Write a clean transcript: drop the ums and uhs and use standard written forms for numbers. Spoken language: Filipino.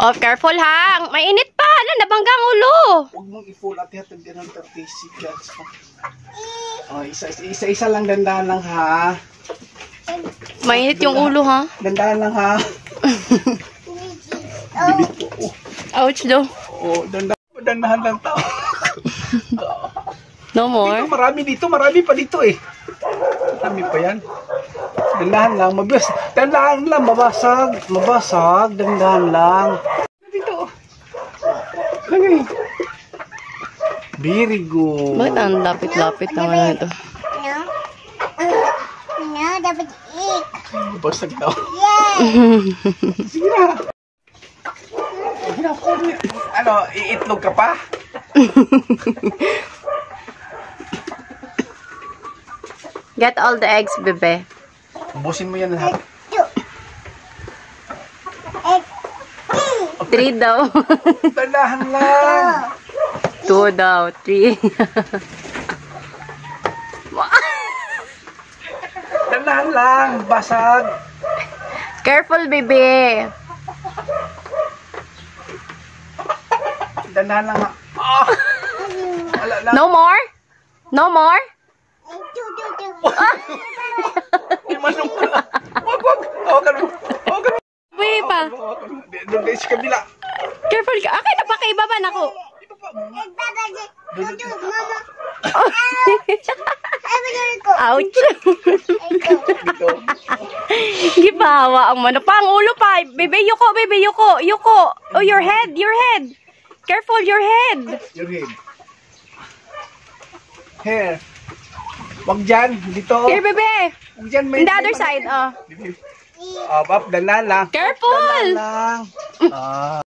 Oh, careful ha. Mainit pa. Ano, nabanggang ulo. Huwag mong i-full at hatag din ng 30 seconds. Oh, isa lang, dandahan lang ha. Mainit yung ulo ha. Dandahan lang ha. Bibig ko. Ouch daw. Oh, dandahan lang tao. No more? Dito, marami pa dito eh. Marami pa yan. Dandahan lang, mabas. Dandahan lang, mabasag, dandahan lang. Dito. Lagay. Very good. Bakit ang lapit-lapit naman ito? No, dapat eat. Mabasag daw. Yay! Sige na. Ano, iitlog ka pa? Get all the eggs, bebe. Ubusin mo yan lahat. 3 daw. Dandahan lang. 2 daw. 3. Dandahan lang. Basag. Careful, bebe. Dandahan lang. Oh! Wala lang. No more? No more? Imanong ko na. Wag. Hawakan mo. Uy pa. Doon kayo sa kabila. Careful ka. Okay, napakaibaba na ako. Ouch. Gibawa ang mano. Pang ulo pa. Bebe, yuko, bebe, yuko. Yuko. Oh, your head. Careful, your head. Your head. Here. Wag dyan. Dito. Here, bebe. Wag dyan. On the other side. Oh. Dandahan lang. Careful. Dandahan lang.